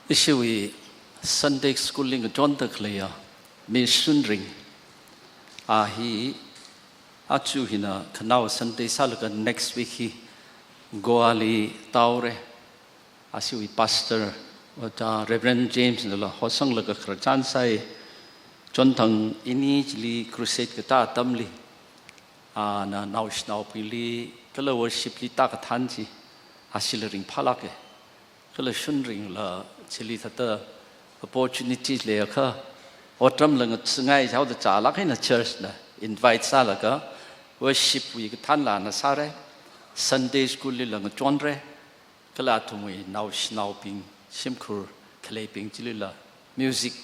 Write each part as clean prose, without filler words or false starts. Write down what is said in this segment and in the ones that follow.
Issues Sunday schooling John the Clear, Mission Ring. He Achu hina Kanao Sunday Salaga next week he Goali Taure Asiwi Pastor Reverend James the Hosang Laga Krachan Sai John Tang initially crusade Kata Tamli na Naush Now Pili Kala worship li Takatanji Asilaring Palake Kala Shunring la Chili Tata opportunities le ka autumn lang sungai how the chalak in a church na invite salaga worship we tan la na sare Sunday school lang chonre kala tumui now ping simkur kale ping chilila music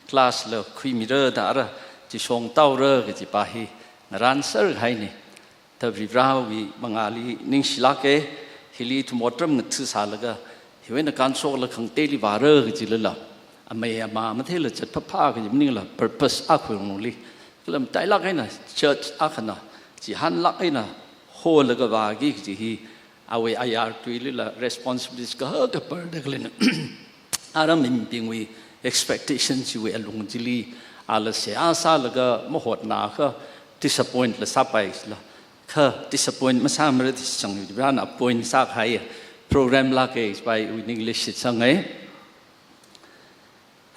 class la khui mirror da ra chi song tau re ke chi pa hi ran sar hai ni ta vibra wi mangali ning silake hili tu motram ngat salaga hiwen kan so la khang te li wa re ke chilila Amaya Mamatilla at Papa, Nila, purpose Aquilly. Kilam Tailakina, Church Akana, Jihan Lakina, whole Lagavagi, he, away Ayar Twililla, responsibilities, Gahaga Perdaglin. Aram being we expectations you were longily, Alase Asalaga, Mohot Naka, disappoint the Sapais, disappoint Masamret, Sang, ran up point Sak higher, program Lakes by English Sangay.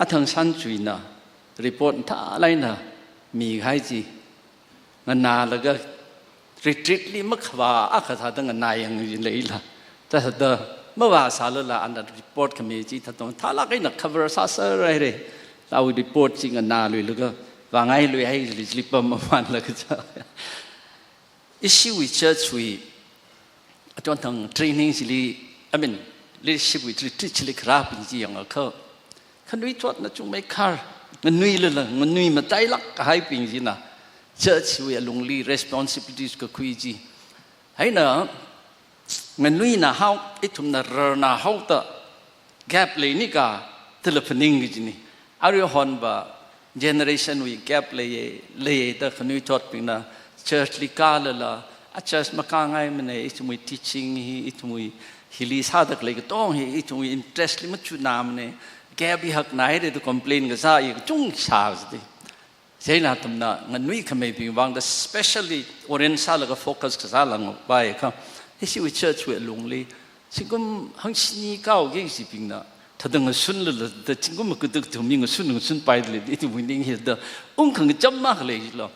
Atang san chui na report ta lai na mi hai ji na laga retreat li makhwa akha ta na yang lei la ta da mawa sa la an report committee ta tong ta la kai na cover sa sa rai re la wi report jing na lui laga wa ngai lui hai li pa ma man la ka issue with church we atong tang training li I mean leadership with retreat li krap ji yang ka Can we talk not to make car? When we Matailak, high pingina. Church, we are lonely responsibilities to Quiji. I know when we know how it from the Rana how the gap lay nika telephoning. Are you honba generation we gap lay the canoe taught pina church likala a church makangai mene it we teaching it we hilis hadak like tong it we interest limuchu namne. Gabby hak naide to complain ga sa yi chung chas di sei na tum na nganui khame bi wang the specially oren sa la focus ka sa lang bai ka isi we church we lungli singum hang sini ka ge si ping na thadang sun le the singum ku tuk tu ming sun pai le it winning here the khang jam ma le lo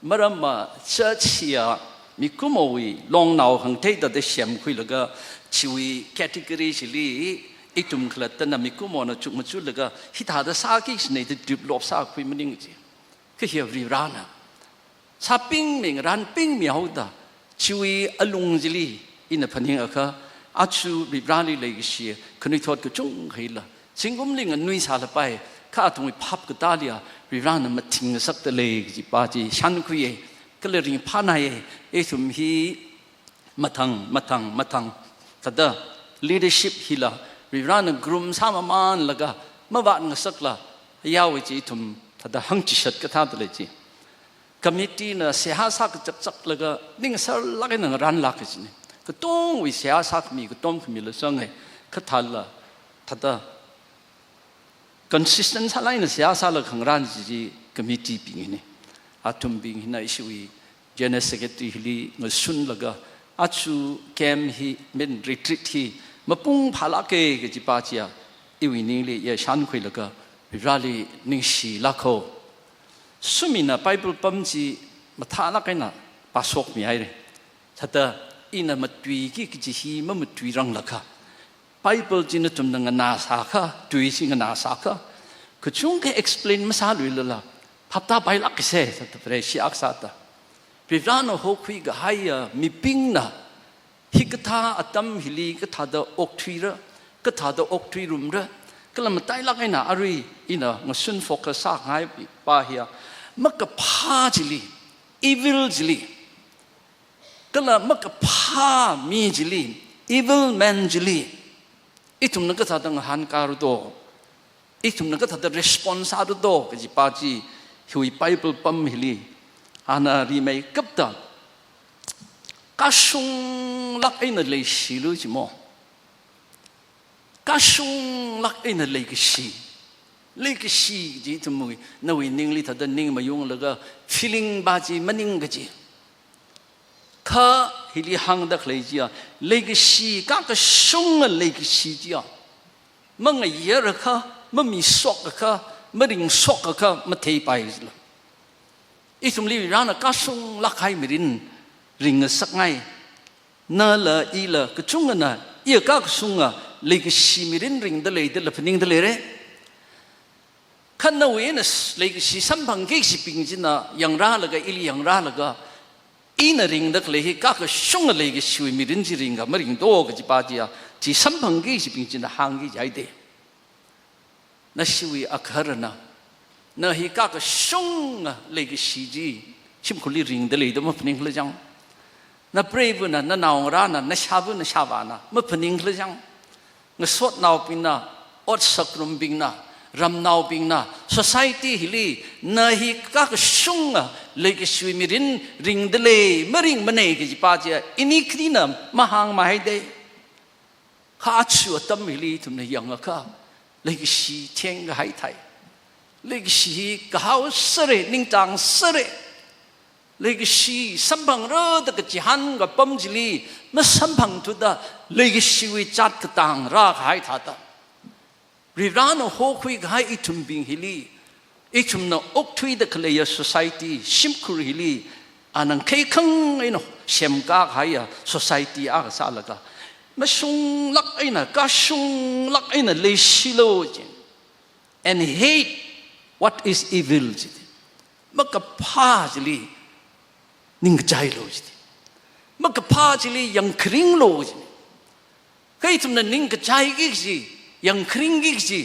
maram ma church ya mi kumo wi long nau hang thei da de siam khui la ga chiwi category li itum klatana mikumona chukmachulaga hitada sakis ne the develop sa khui meaning ji ke hi rana saping ming ran ping mi hauda chui alung jili in a paning aka achu ribrani legishi kuni thot ko chung khila singum ling nui sa la pai kha thong phap ka dalia rirana mating sak te le ji pa ji shan khuye kalering phanaye esum hi matang tada leadership hila we run a groom sama man laga mabat ngasakla yawi ji tum tada hangchi shat ka thad le ji committee na sehasa ka chak laga ning sar laga nang ran la ka ji ka tong wi sehasa mi ka tom khmi la sang he ka thalla tada consistent sa line sehasa la khang ran ji committee ping ni atum bing hina isui general secretary li ngasun laga achu kem hi men retreat hi Mapung palake ke jipacia, iwini li ya shan kui laga, rali ningshi lako. Sumina Bible pamji matala kaina pasok mi aire. Tata ina matui ki kijihi mamatui rang laka. Bible jinatum nanga nasaka, tui singa nasaka. Kuchung ke explain masalu lala. Papta bailak se tata preshi aksata. Rivano ho kui gahaya mi pingna. Hikata atam hili katada oktrira katada oktrirumra kalam tailakaina ari ina ngasun focus sa ngai pahia makapha jili evil jili kala makapha mi jili evil man jili itum nakatada han karudo itum nakatada responsado do kaji paji hui Bible pam hili ana rimai kapta kasung lak ay na lay silu mo ก็ช่วงลักไอ้นั่นเลยก็ชีจีทุมุยนวินิ่งลิทัดนิ่งมายุ่งแล้วก็ feeling บาจีมันนิ่งก็จีข้าฮิลิหังดักเลยจีอ่ะเลยก็ชีก็ช่วงเลยก็ชีจีอ่ะมันไงเยอะข้ามันมีสอกข้ามันริงสอกข้ามันเทไปสิอีสมลีร้านก็ช่วงลักให้ไม่ริงสักไงนั่นละอีละก็ช่วงนั้นน่ะอีก็ช่วงอ่ะเลยก็ชีไม่ริงเดเลยเดลพนิ่งเดเลยเร่ขันนวีนส์เลยก็ชีสัมพังเกี่ยสิปิงจิน่ะยังร่าละก็อีลียังร่าละก็อีน่ะริงดักเลยก็ช่วงเลยก็ชีไม่ริงจีริงก็ไม่ริงโตก็จีป้าจีอ่ะจีสัมพังเกี่ยสิปิงจิน่ะห่างกี่ใจเดนั่นชีวิตอักขระนะนั่นฮีก็ช่วงเลยก็ชีจีชิมคนลีริงเดเลยเดมันพนิ่งเลยจังนั่นเปรย์บุญนั่นนาวร้านนั่นชาบุญนั่นชาบานะมันพนิ่งเลยจังนั่นสวดนาวปิงนะอดสักรุมปิงนะรำนาวปิงนะ society ฮิลีนั่นฮีก็ช่วงเลยก็ชีวิตมีริงเดเลยไม่ริงมันเองก็จีป้าจีอินี่คดีนะมาห่างมาให้ได้ข้าชัวตั้มฮิลีทุกเนี่ยยังก็เลยก็ชีเทียงก็ให้ไทยเลยก็ชีก็เขาเสร็จนิ่งจังเสร็จเลยก็ชีสัมพังรอดก็จีฮันก็ปั๊มจิลีไม่สัมพังทุดาเลยก็ชีวิตจัดก็ต่างรักให้ท่าตารีร้านหัวคุยก็ให้อิทุมบิงฮิลีอิทุมน่ะอกทุยเด็กเลย society ชิมคุริฮิลีอันนั้นเคยขังไอ้น่ะเชื่อมกากให้society อากาศละก็ไม่ส่งลักไอ้น่ะก็ส่งลักไอ้น่ะเลยชิโลจิน and hate what is evil จิมันก็พาจิลีนิ่งใจโลจิมันก็พาจิลียังคริ่งโลจิเคยทุมน่ะนิ่งใจกี่สิยังคริ่งกี่สิ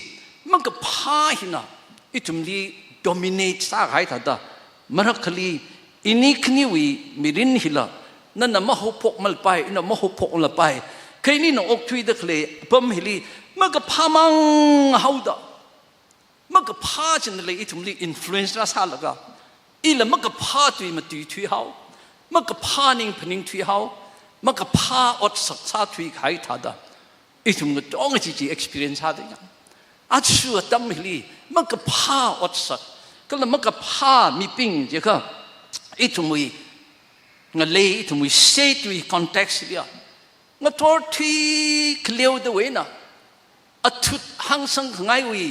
มันก็พาหินะอิทุมลี dominate สากให้ท่าตามันรักลีอินี่คนิวีมิรินหิละนั่นน่ะมโหพกมันไปนั่นมโหพกมันไปเคยนี่น่ะอกทุยเด็กเลยปั๊มฮิลีมันก็พามังเฮาดามันก็พาจนเลยอิทุมลี influence น่ะสาละก็อีละมันก็พาตุยมาตุยทุยเฮามันก็พานิ่งพนิ่งทุยเฮามันก็พาอดสักษาทุยให้ท่าตาอีทุมก็ต้องจี experience หาได้ยังอาชัวตั้มฮิลีมันก็พาอดสักก็แล้วมันก็พามีปิงเจ้าก็อีทุมวีงั้นเลยอีทุมวีเซตุย context เดียวงั้นทอดที่เคลียวตัวเองนะอัดทุดหังสังง่ายวี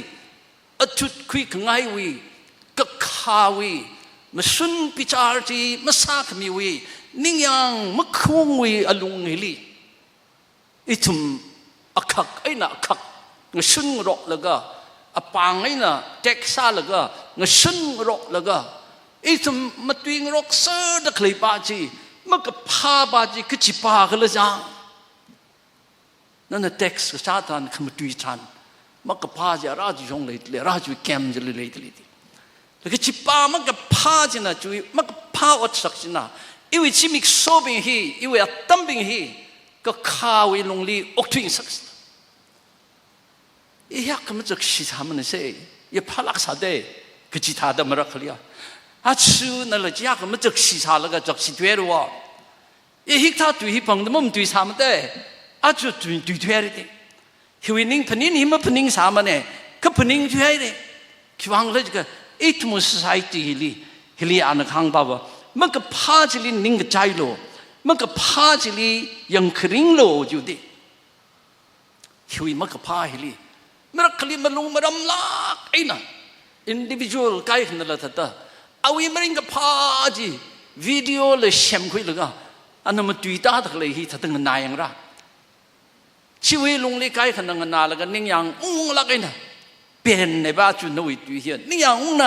อัดทุดคุยง่ายวีก็ข่าวีมาสุนพิจารณ์มาสักมีวีนิ่งยังมาคุ้งวีอลุงฮิลีอีทุมอักขักไอ้น่ะอักขักงสุนรกแล้วก็อปางไอ้น่ะเท็กซัสแล้วก็งสุนรกแล้วก็อีทุมมาตุยงรกเสือตะเคลีบาจีมันก็พาบาจีก็จิปากันเลยจังนั่นน่ะเท็กซ์ซาตานขมตุยทันมันก็พาจีราจูยงเลยราจูแกมจะเลยแล้วก็จิปามันก็พาจีน่ะจุยมันก็พาอดสักจีน่ะอีวิชิมิกโซบิงฮีอีวิอัตตัมบิงฮีก็ข้าวิลงลีอกทุยสักอีอยากมันจะคิดทำมันเสียอีพลักษาเดก็จิตาดมรักเลียอาชูนั่นแหละอยากมันจะคิดทำแล้วก็จะคิดด้วยว่าอีฮิกท่าตุยฮิปังแต่มันตุยสามเดอาชูตุยด้วยอะไรเดฮิวินิงพนินฮิมันพนิงสามเนี่ยก็พนิงด้วยเลยคิดว่าเลยก็อีทุกสังคมฮิลีอันข้างบ่าวมันก็พาจิลินิงใจโลมันก็พาจิลียังคริ่งโลอยู่ดิฮิวิมันก็พาฮิลีมันก็ลีมันลงมารำลักไอ้น่ะ individual ใครขนาดนั้นท่าเอาวิมันก็พาจีวิดีโอเลยเชื่อมคุยเลยก็อันนั้นมันตุยตาตะเลยฮีถ้าตั้งนานยังระชีวิตลงเลยใครขนาดนั้นแล้วก็นิ่งยังลักไอ้น่ะเป็นในบ้านจุนนวิตุยเฮียนิ่งยังไห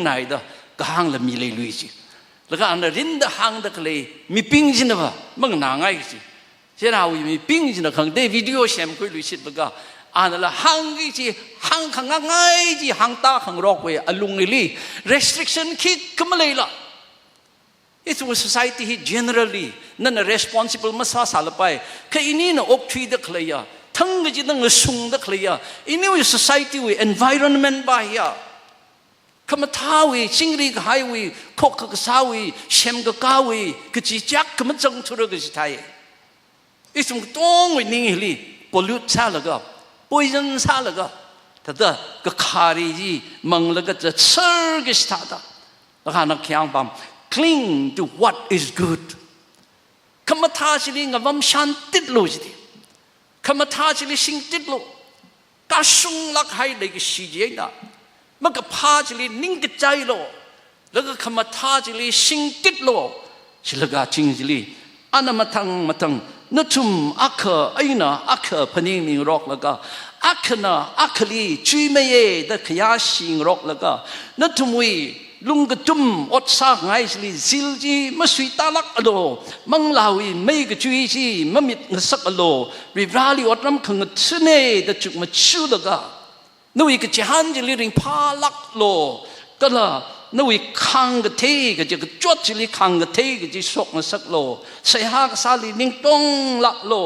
นเด้อก็ห่างละมีเลยลุยจีแล้วก็อันนั้นรินเดห่างตะเลยมีปิงจินบ่มันนางไงจีเจ้าวิมีปิงจินข้างเดวิดีโอเชื่อมคุยลุยจีแล้วก็อันนั้นห่างกี่ห่างข้างไงจีห่างตาข้างรอกเว้ยอลุงนี่ restriction คิดก็ไม่เลยล่ะ It was society generally นั่น responsible มาสาลไปแค่อินี่น่ะอกทีเด็กเลยอ่ะทั้งจีนั่งสุ่งเด็กเลยอ่ะอินี่ว่า society ว่า environment ไปอ่ะขมาท้าวิจิงรีก็หายวิพกก็สาวิเชมก็ก้าวิก็จีจักขมาจังทุเรก็จีไทยอิสมต้องวินิ่งฮิลี pollute ซะแล้วก็ poison salaga tada ka khari ji manglaga cha char ge stada la na khyang pam cling to what is good kamatha chili ngam shantit lo ji kamatha chili singtit lo ka sung lak hai le ge shi je na ma ka pha chili ning ge chai lo la ka kamatha chili singtit lo chilaga ching chili ana matang natum akha aina akha paning ning rok laga akhana akhli chimeye da khya sing rok laga natumwi lunggatum otsa ngai sli zilji masui talak alo manglawi mei ga chui ji mamit ngasak alo rivrali otram khang tsne da chuk ma chu laga nui ga jahan ji ring pha lak lo kala nui khang ga the ga je ga chot ji li khang ga the ga ji sok ngasak lo sai ha ga sali ning tong lak lo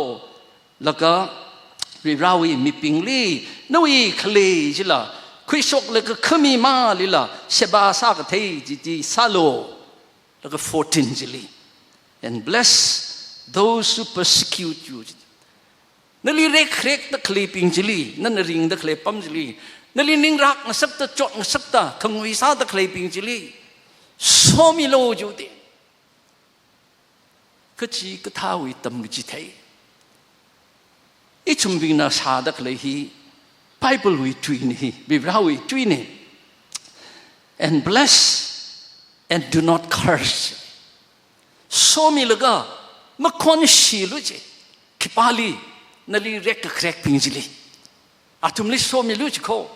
laga rivrali mi pingli nui khle ji la Quisok like a kumima lila, Sheba Sakate, Salo, like a 14 jili. And bless those who persecute you. Nali rek the clipping jili, none ring the clepum jili. Nali ning rak nasapta chot nasapta, Tangwisa the clipping jili. So me low judy. Kachi katawi tamujite. Ichumbina sadak lehi. Bible we twini, Biblia we twini, and bless and do not curse. So mi laga, makon shiluji, kipali, nali rek krek pingjili. Atumli so mi luji ko,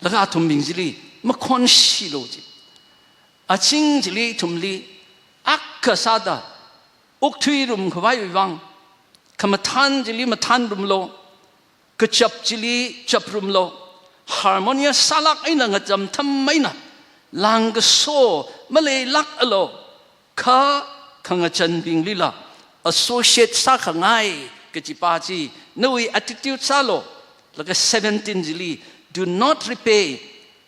laga atum pingjili, makon shiluji. Aching jili tumli, akkasada, uktwirum kwayu wang, kamatan jili matan rumlo. Kecap cili caprum lo harmonia salak ina ngajam tamaina lang so malay lak alo ka kangachan bing lila associate sa kangai kecipaji nui attitude salo like 17 jili do not repay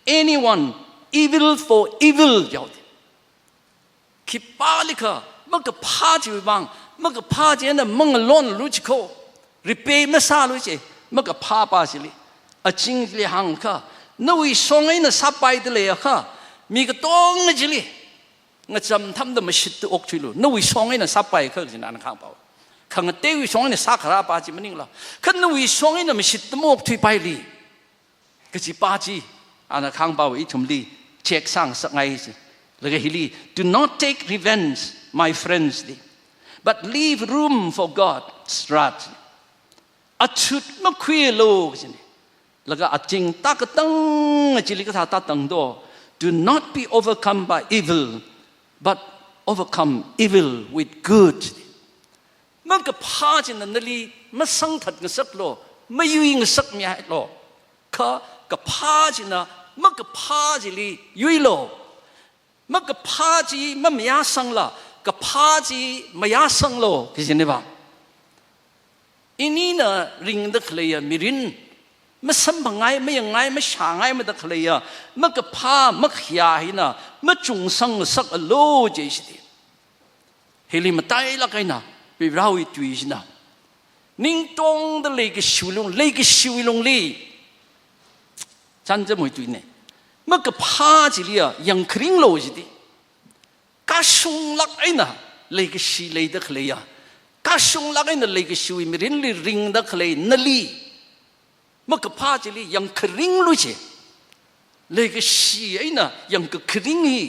anyone evil for evil yaud kipalika magpaji bang magpaji na mangalon luchiko repay masaluche maka papa sili a chingli hangka no we song in a sapai de leaka mi ka tong jili nga cham tham da mashit to okchilu no we song in a sapai ka jin an khang pa khang te we song in a sakara pa ji maning la kan no we song in a mashit to mok thui pai li ka ji pa ji an khang pa wi thum li check sang sa ngai ji le ga hili do not take revenge my friends but leave room for God's wrath achut ma khwe lo jini laga aching ta ka tang chili ka ta tang do do not be overcome by evil but overcome evil with good ma ka pha jin na li ma sang that ng sak lo ma yui ng sak mi hai lo ka pha jin na ma ka pha ji li yui lo ma ka pha ji ma ya sang la ka pha ji ma ya sang lo ki jin ba inina ring the clay mirin masambangai mayangai mashangai ma the clay makapa makhya hina machung sang sak alo jesti heli matai la kaina bi rawi tuisna ning tong the lake shulung li chanze moi tuine makapa jilia yang kring lo jidi ka shung lak aina lake shi le the clay kasung lagay na lagi shui mirin li ring da klay nali makapa jili yang kering lu je lagi shi ay na yang kering hi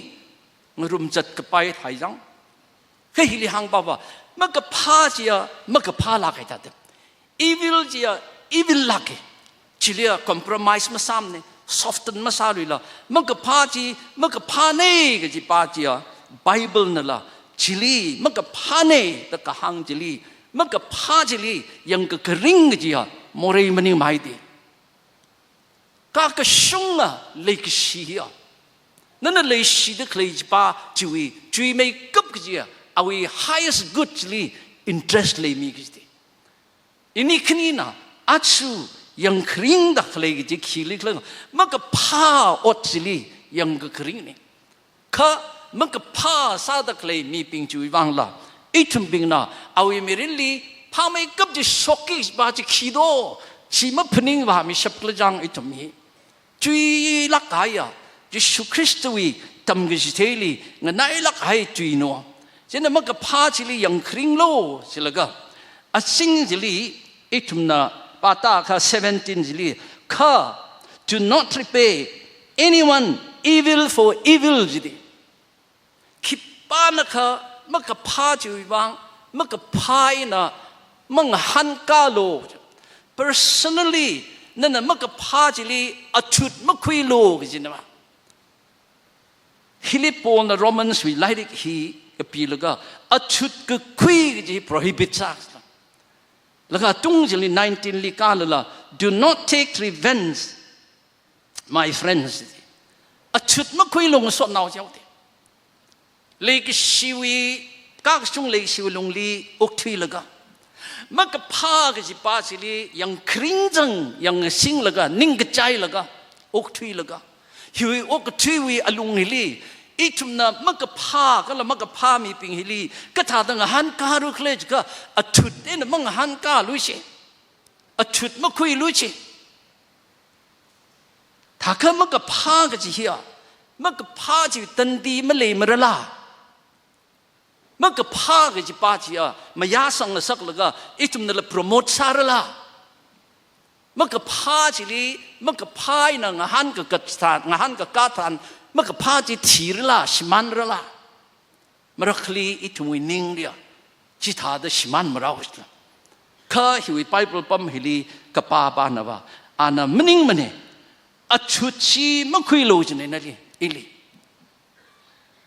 ngarum jat kapay thayang kay hili hang baba makapa jiya makapa lagay tate evil jiya evil lagay jilia compromise masamne soften masalui la makapa ji makapa ne gaji pa jiya Bible na la Chili, magkapane the kahang jili, magkapajili yang kering jia, more mani maidi. Kakashunga lake shia. None lay she the clay ba, Chewy make cup jia, our highest good chili interest lay migsti. Inikanina, Atsu, yang kring the clay jikili, magkapa otili, yang kering. Ka magkapa sa da clay mi ping chui wang la itum bing na awi mirinli pa may kap ji shokis ba ji khido ชีมพนิงว่ามีชับกระจังไอ้ตมีจุยลักไก่อะยิสุคริสต์วีทำกิจเทลีงั้นไอ้ลักไก่จุยนัวเช่นนั้นมันก็พาจิลียังคริงโลสิละก็อาสิงจิลีไอ้ทุมน่ะปาตาค่ะ17จิลีข้า do not repay anyone evil for evil จิลีคิดป้านะคะมันก็พาจิวิบังมันก็พายนะมันหันกาโล personally นั่นน่ะมันก็พาจิลีอัดชุดมันคุยโลกิจนะมาฮิลิปโปนโรมันส์วิไลดิกฮีก็ปีแล้วก็อัดชุดก็คุยกิจ prohibit ซักแล้วก็ตุ้งจิลี19ลิกาลละ do not take revenge my friends อัดชุดมันคุยลงสดนาวเจ้าเดเลกชีวีกักช่วงเลกชีวีลงลีอุกทีแล้วก็มันก็พากิจป้าสิลียังคริงจังยังสิงแล้วก็นิ่งกระจายแล้วก็อุกทีแล้วก็หิวอุกทีวีอลุงฮิลีอีทุมน่ะมันก็พาก็แล้วมันก็พามีปิงฮิลีก็ถ้าตั้งหันการุเคลจก็อัดชุดเอ็นมันหันการลุยเชอัดชุดมันคุยลุยเชถ้าเขามันก็พากิจเฮียมันก็พาจิตันดีมันเลยมันละมันก็พากิจป้าเชียมายาสังสักแล้วก็อีทุมนั่นละโปรโมทซาระละมันก็พาจิลีมันก็พายนะงหันก็กัดสานงหันก็กัดสานมันก็พาจิทีระละชิมันระละมันรักลีอีทุมวินิงเดียจิตาดชิมันมาเราสิละข้าหิวไปปลปั๊มฮิลีกับป้าบ้านนะว่าอันนั้นมันนิงมันเนี่ยอัจฉริมันคุยโลจเนี่ยนั่นเลยอีลี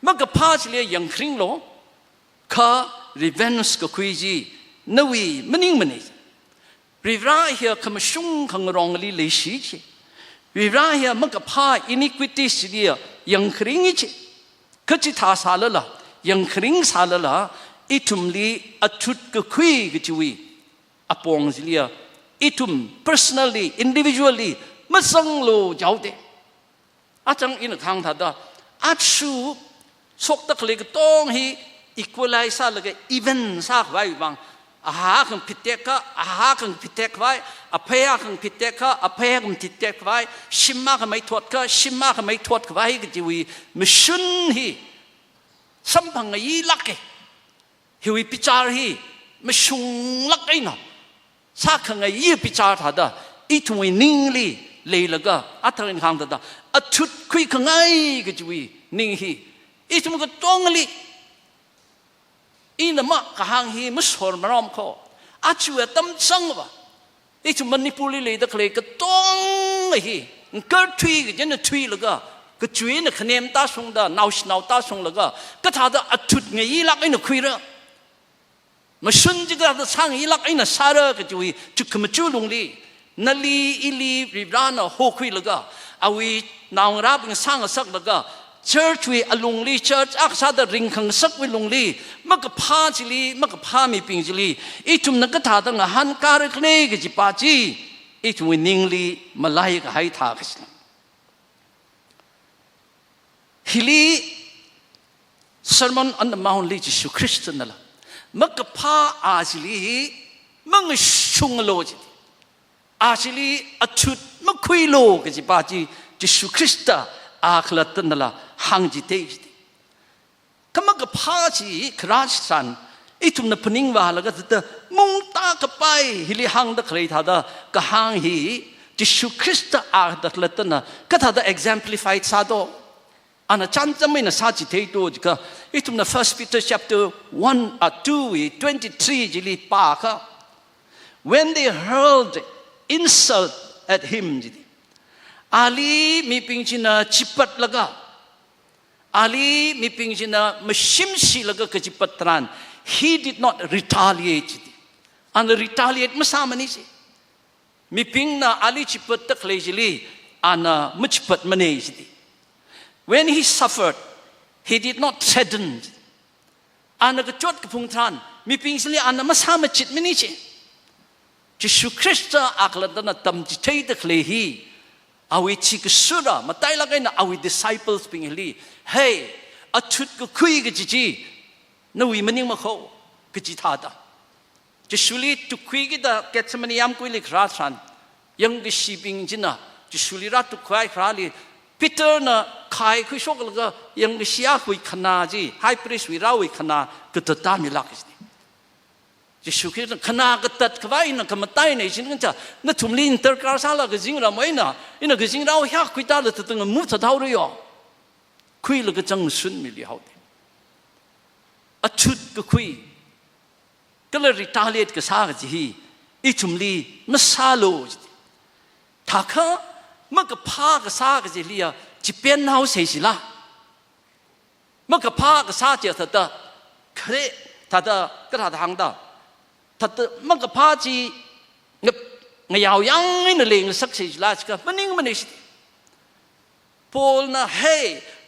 มันก็พาจิลียังคริงโลข้า revenge ก็คุยจีนวีมันนิงมันเนี่ยริบราเฮียคำชุ่งขังรองลีเลยสิจีริบราเฮียมันก็พา iniquity สิเดียยังคริงจีก็จิตาสาลละยังคริงสาลละอีทุมลีอัจฉริก็คุยก็จีวีอปองสิเลียอีทุม personally individually มันสังโลเจ้าเดอาจังอินข้างท่าดาอาชูสกตะเคลกต้องฮีequalize แล้วก็ even สักไว้บางอาหารของพิเตกะอาหารของพิเตกไว้อภัยของพิเตกะอภัยของพิเตกไว้ชิมมาของไม่ทวดก็ชิมมาของไม่ทวดไว้ก็จะวีมิชุนฮีสัมพังยีลักเกฮิวิพิจารฮีมิชุงลักไอ้น่ะสักของยีพิจารท่าดาอีทุ่งนิ่งลีเลยแล้วก็อัตรินข้างท่าดาอัดชุดคุยของไอ้ก็จะวีนิ่งฮีอีทุ่งก็ต้องลีอีนั่นมะกหางฮีมุสฮอร์มารอมข้ออาชีวะตั้มจังวะอีจุมันนิปุลิเลยตะเคลก็ต้องฮีก็ทุยก็ยันทุยแล้วก็จุยน่ะคะแนนตาส่งดานาวชนาวตาส่งแล้วก็ถ้าได้อัดชุดไงยีลักไอ้น่ะคุยระมาชุนจิกาช่างยีลักไอ้น่ะซาระก็จุยจุกมาจูลงลีนาลีอิลีริบรานะโฮคุยแล้วก็เอาวีนาวรับกันสร้างสักแล้วก็church วิอลุงลี church อักษรดริงขังสักวิลุงลีมันก็พาจิลีมันก็พามีปิงจิลีอีจุมนักท่าตั้งหันการ์เล่กจิปาจีอีจุมวินิงลีมาไล่ก็ให้ท่ากิสลามฮิลี sermon on the mount ลีจิสุคริสต์นั่นแหละมันก็พาอาจิลีมันก็ชุงโลจิอาจิลีอัจฉุดมันคุยโลกจิปาจีจิสุคริสต์อาคลตันนั่นละหังจิเตจิก็มันก็พาจีคราชสันอีทุมนับนิ่งว่าแล้วก็จะมุงตากไปฮิลิหังตะเคยท่าดาก็หังฮีจิสุคริสต์อาคลตันน่ะก็ท่าดา exemplified ซาโดอันนั้นจันจะไม่น่าซาจิเตโตจิก็อีทุมนับ First Peter chapter 1:23 จิลิปาค่ะ when they hurled insult at him จิอาลีมีปิงจินาจิปัดละก็อาลีมีปิงจินามชิมชีละก็กจิปัตรัน he did not retaliate อัน retaliate ไม่สามันนี่สิมีปิงนะอาลีจิปัตตะเคลจิลีอันไม่จิปัตมันนี่สิ when he suffered he did not threaten อันก็จดกับพุงทานมีปิงจิลีอันไม่สามันจิตมันนี่สิจิสุคริสต์อักลันนั้นตั้มจิตให้ตะเคลฮีอาวิชิกสุรามาไต่ละกันนะอาวิ disciples ปิงฮี hey อัดชุดก็คุยกันจีนวีมันยังมาเขาก็จีท่าดาจะสุลีตุคุยกันแต่แกจะมันยามคุยเล็กราชัน ยังก็ชีบิงจินะจะสุริรัตุควายคราลีปีเตอร์น่ะขายคุยชกแล้วก็ยังก็เสียคุยขนาจีไฮปริสวิราวิขนาก็ตัดตามมิลักสิจะสุขีขนาก็ตัดควายน่ะก็มาตายในชิ้นกันจ้ะนั่นทุ่มลินเตอร์การซาลก็จริงเราไม่น่ะอินก็จริงเราอยากคุยตาเลยตั้งแต่มุดเท่าเลยอ่ะคุยแล้วก็จังสุนมิลิฮาวอัดชุดก็คุยก็เลยริตาเลียดก็ซาก็จีอีทุ่มลีไม่ซาโลถ้าเขามันก็พาก็ซาก็จีเลียจะเป็นเอาเสียสิละมันก็พาก็ซาเจ้าทัดเครทัดก็ทัดทางดาทัดมันก็พาจีเงยาวยังนี่เลยสักเสียสิละก็มันนิ่งมันนี่พอลนะเฮ้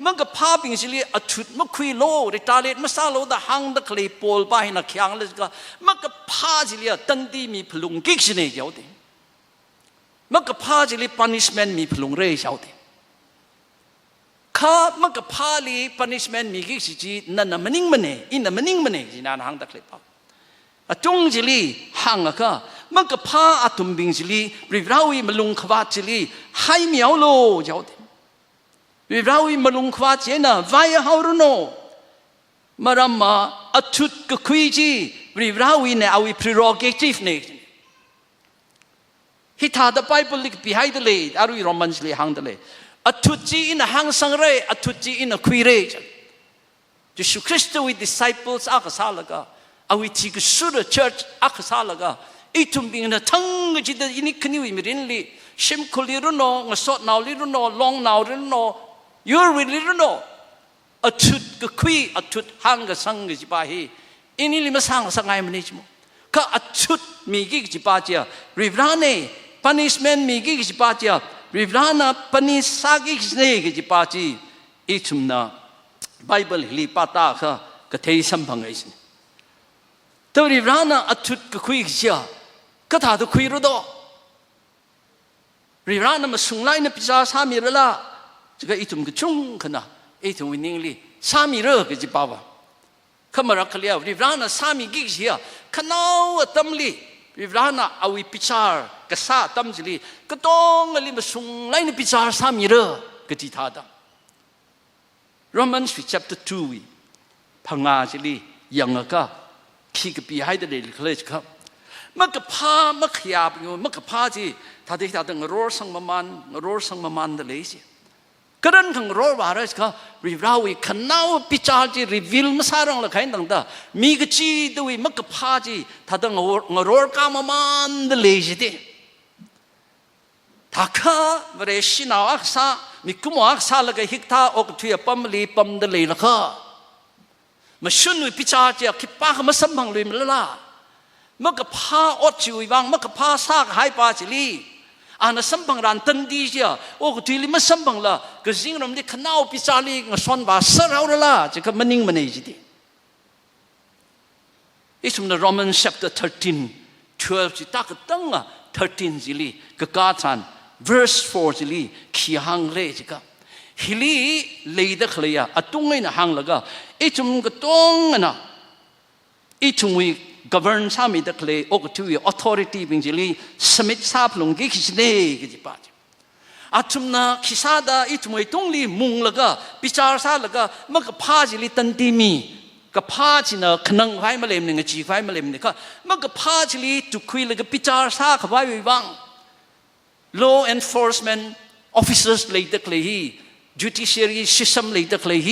มันก็พาปิงสิลีอัดชุดมันคุยโลริตาเลียมาซาโลดาหังดะเคลพอลไปนักเขียงเลยก็มันก็พาสิลีตันดีมีพลุงกิกสิเนี่ยเจ้าเดมันก็พาสิลี punishment มีพลุงเร่เจ้าเดข้ามันก็พาลี punishment มีกิกสิจีนั่นน่ะมันนิ่งมันเนี่ยอินน่ะมันนิ่งมันเนี่ยจีน่าหังดะเคลพอจงสิลีหังอะก็มันก็พาอัตุมบิงสิลีริราวีมันลุงขวาสิลีให้เมียวโลเจ้าเดวิราวิมาลงควาเจนะวายฮารุโนมารามาอัตุดก็คุยจีวิราวิเนี่ยเอาวิ prerogative เนี่ยฮิตาดไปบลิก behind the lay อารุยโรมันส์เลยหังเดเลยอัตุดจีอินหังสังเรอัตุดจีอินคุยเรจันจะสุคริสต์วิ disciples อักษาละก็เอาวิที่ก็สุด church อักษาละก็อีทุ่มบิงนะทั้งจิตอินิคนิวิมิรินลีชิมคุลิรุโนงสดนาวลิรุโนลองนาวลิรุโนยูริลิรุโนอัตุดก็คุยอัตุดหังก็สังก็จิบาฮีอินี่ลิมาสังสังไงมันนี่จิโมก็อัตุดมีกี่จิบาเจียริบลาเน่ punishment มีกี่จิบาเจียริบลานะปนิสากิเน่กิจิบาจีอีทุมนะไบเบิลฮิลิปาตาค่ะก็เทสัมพังไงสิตัวริบลานะอัตุดก็คุยกิเจียก็ถ้าตัวคุยรู้ดอริบลานะมาสุงไลนะพิจารณามีเวลา这个一种个中可能一种为能力沙米热个就包吧，可么让克里亚，你让那沙米给些，看到我tâm里，你让那阿维比查个沙tâm这里，个当个里么送来你比查沙米热个其他的。Romans chapter 2，พังอา这里ยัง个ที่个比海的里克来个，มันก็พามันขยับอยู่มันก็พาจีถ้าที่ถ้าตั้งรอสังมามัน的เลยสิ กระนั้นขังรอว่าอะไรสิครับรีวิวขันน้าพิจารณ์รีวิวมาสร้างละใครต่างๆมีกจีด้วยมักกะพาจีถ้าตั้งรอการมันเดลยสิถ้าข้าเวรชินาอักษามีกุมอักษาละก็ฮิกท่าอกทุยปั๊มลีปั๊มเดลยละข้ามาชุนวิพิจารณ์คิดป้าเขามาสัมพังเลยมันละมักกะพาอดจิววังมักกะพาซากหายปาจิลีอันนั้นสัมพังรันตันดีเจ้าโอ้ก็ทีนี้มันสัมพังละก็สิ่งนั้นที่ขณะอุปจารีงส่วนบาสเราละจะก็มันนิ่งมันเองจีดีอีสมใน Romans chapter 13 จีตากตั้งอ่ะ13จีลีก็กาทัน verse 4จีลีขี้หังเลยจีก็ฮิลีเลยเด็กเลยอ่ะอัตุงไงนะหังละก็อีสมก็ต้องนะอีสมวิgovern สามีเด็กเลยโอ้ก็ถือ authority เป็นจีลีสมิธทราบลงกี่คิดเนี่ยกี่จีป้าจีอาจุมนะคิดซาดาอีทุมไอตรงลีมุงละก็พิจารณาละก็มันก็พาจีลีตันตีมีก็พาจีนะขนังไฟมาเล่มหนึ่งจีไฟมาเล่มหนึ่งก็มันก็พาจีลีตุคุยละก็พิจารณาขวายวิวัง law enforcement officers เลยเด็กเลย judiciary system เลยเด็กเลย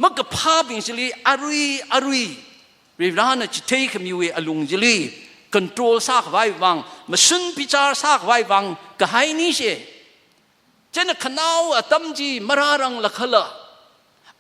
มันก็พาเป็นจีลีอารุยรีบร้านจะเทคมีเวอลุงจิลีคอนโทรลซากไว้วังมาสุนพิจารซากไว้วังก็ให้นี่เช่เจนขนาวตั้มจีมารารังละขละ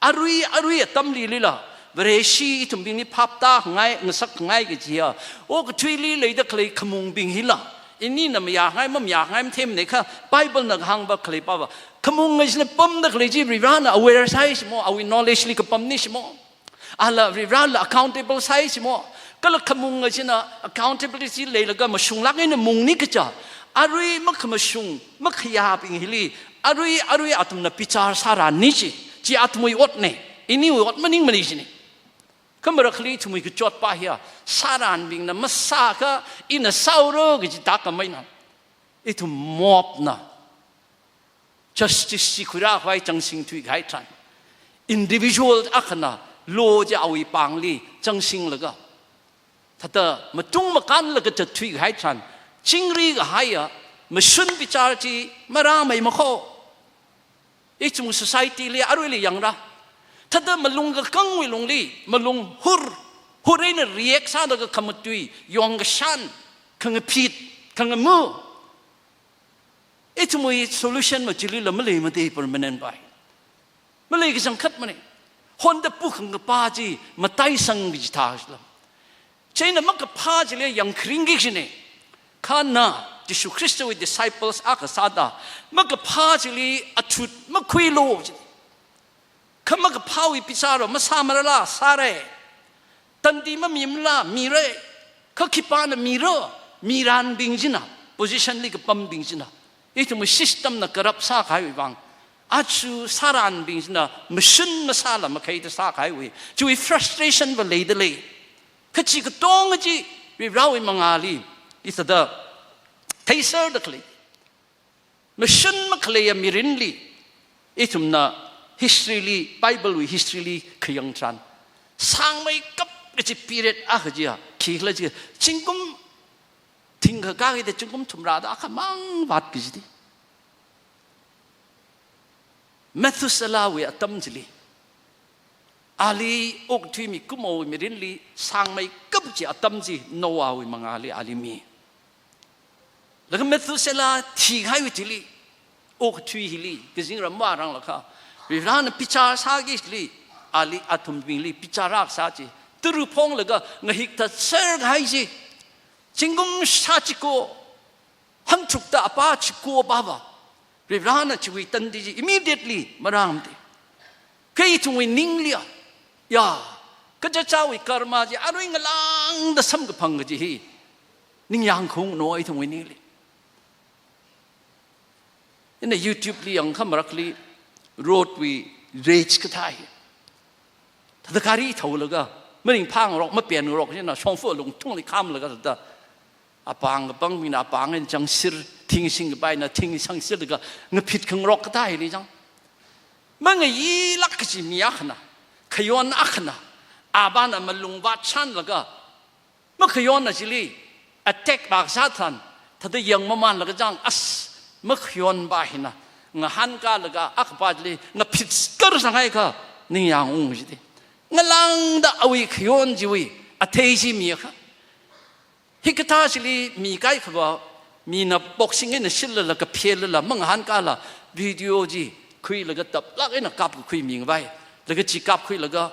อารุยตั้มลีลีละเวรชีทุ่มบิงนี่พับตาไงเงสักไงกันเชียโอ้ก็ช่วยลีเลยตะเคยขมุงบิงฮิละอินนี่น่ะไม่อยากให้มันอยากให้มันเทมเนี่ยค่ะไบเบิลนักหังบักเคยป่าวขมุงไงสิเนี่ยปั๊มตะเคยจีรีบร้านเอาเวรใช้สมอเอาวิน knowledge ลีก็ปั๊มนี่สมอAllah rival accountable sai semua kalau kamu ngajina accountability le laga masung lagi ne mung ni keja arui mak masung mak khayap inghili arui atum na pichar sara nichi ji atmui ot ne ini ot maning mani sini kamara khli thumui ke chot pa hia saran bing na masaka ina sauro ge ji ta kamai na ไอ้ทุ่มมอบนะ justice สิคุระไว้จังสิงทุยไข่ทัน individual อักนะโลจะเอาอีปังลีจังสิงแล้วก็ถ้าเธอมาจุงมากันแล้วก็จะทุยไข่ทันจิงรีก็ให้อะมาชุนพิจารณ์จีมาร่างไม่มาข้อไอ้จุง society เลยอะไรเลยอย่างละถ้าเธอมาลงก็กังวิลงลีมาลงหุรเนี่ยเรียกซะแล้วก็คำตุยยองกชันขังผิดขังมือไอ้ทุ่มไอ้ solution มาจิลิละไม่เลยมาได้ permanent ไปไม่เลยก็สังคัดมันเนี่ยคนเดปุ๊กขังป้าจีมาไต่สังวิจารณ์ละใช่นะมันก็พาจิเลยยังคริงกิชเนี่ยข้าน่ะยิสุคริสต์วิ disciples อากาศาดามันก็พาจิเลยอัดมันคุยโลจิข้ามันก็พาวิพิจารณ์มาสามาละสาเร่ตันดีมันมีมละมีเร่เขาคิดว่านะมีเร่มีรานบิงจินะ position ลีก็ปั๊มบิงจินะไอ้ทุ่ม system นะกระดับสาขายวิบังอาชูสารานบิงจินะไม่ชุนไม่สาละไม่เคยจะสาขายวิช่วย frustration ไปเลยเดเลยขจิกตองจีวิเราอิมังอาลีอิสระไทยเซอร์ดักลีไม่ชุนไม่เคยมีรินลีไอ้ทุ่มนะ history ลี Bible วิ history ลีขยังจันสร้างไม่กับก็จะ period อ่ะก็จะขี้เลยจีจิงกุมทิ้งเขาก้าวไปจิงกุมทุ่มราดอ่ะก็มั่งวัดกิจดีเมธุสลาวิอัตมจิลีอาลีอกที่มีกุมเอามีรินลีสร้างไม่กับจีอัตมจีโนอาวิมังอาลีอาลีมีแล้วก็เมธุสลาที่ให้วิจิลีอกที่ฮิลีก็จิงรำว่ารังละค่ะวิรานพิจารสากิสลีอาลีอัตุมบิงลีพิจารักษาจีตรุพงแล้วก็เงหิกตัดเสือให้จีจิงกุมชาจิโกหันทุกตาป้าจิโกบ้าบ้าเรียบร้อยนะชีวิตตันดีจี immediately มาร่างดีแค่ทุ่งวินิ่งเลียยาก็จะเจ้าวิกรมาจีอะไรเงลังแต่ซ้ำกับพังกับจีนิ่งยังคงน้อยทุ่งวินิ่งเลยใน YouTube เลี้ยงข้ามรักลีโรดวีเรจก็ได้ถ้าการีเท่าแล้วก็ไม่ถึงพังหรอกไม่เปลี่ยนหรอกใช่ไหมช่องฟื้นลงทุ่งในข้ามแล้วก็แต่อาปังกับปังมีอาปังเงินจังสิรทิ้งสิ่งไปนะทิ้งสังสิรแล้วก็เงผิดขังหรอกก็ได้เลยจังมันก็ยีลักจิมีอักนะขย้อนอักนะอาบ้านน่ะมันลงวัดชั้นแล้วก็มันขย้อนนะจิลีattack บากซาทันถ้าได้ยังมันแล้วก็จังอัสมันขย้อนไปนะงาหันกันแล้วก็อักบาจิลีงาผิดกระสังไงก็นี่ยังงงจิลีงาลังดาอวิขย้อนจิวีอัตย์จิมีค่ะฮิกตาจิลีมีใครเขาบอกมีนับบ็อกซิ่งเนี่ยชิลแล้วก็เพียร์แล้วมันหันกันละวิดีโอจีคุยแล้วก็ตับลักไอ้นักกับคุยมีไว้แล้วก็จีกับคุยแล้วก็